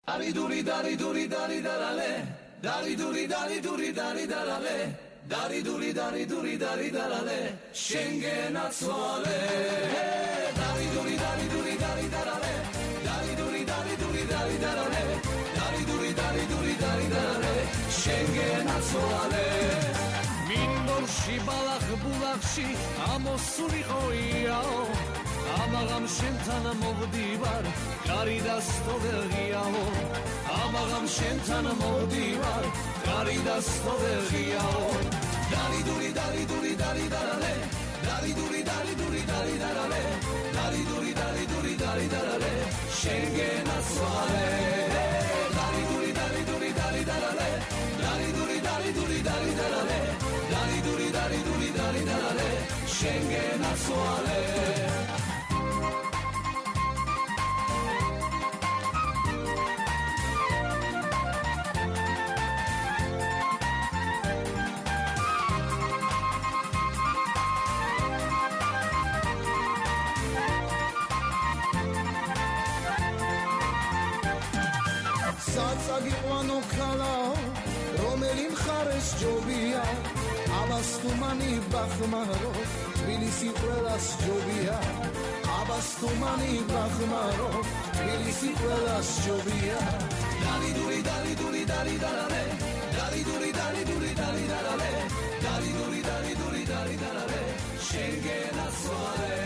Dari duri dari duri dari darale, dari duri dari duri dari darale, dari duri dari duri dari darale, Schengen atsuale. Dari duri dari duri dari darale, dari duri dari duri dari darale, dari duri dari duri dari darale, Schengen atsuale. Mindorshi balakh bulakshi amosuli qoiao. Amagam შენთან მოვდივარ, კარი დასტოვერღიაო. Amagam შენთან მოვდივარ, კარი დასტოვერღიაო. Dari duri dari duri dari darale, dari duri dari duri dari darale, dari duri dari duri dari darale, Schengen atsuale. Dari duri dari duri dari darale, dari duri dari duri dari darale, dari duri dari duri dari darale, Schengen atsuale. Საწაგიყვანო ქალაო, რომელი მხარეს ჯობია, აბასთუმანი ბახმარო, თბილისი ყველას ჯობია, აბასთუმანი ბახმარო, თბილისი ყველას ჯობია. Dari duri dari duri dari darale, dari duri dari duri dari darale, dari duri dari duri dari darale, Schengen atsuale.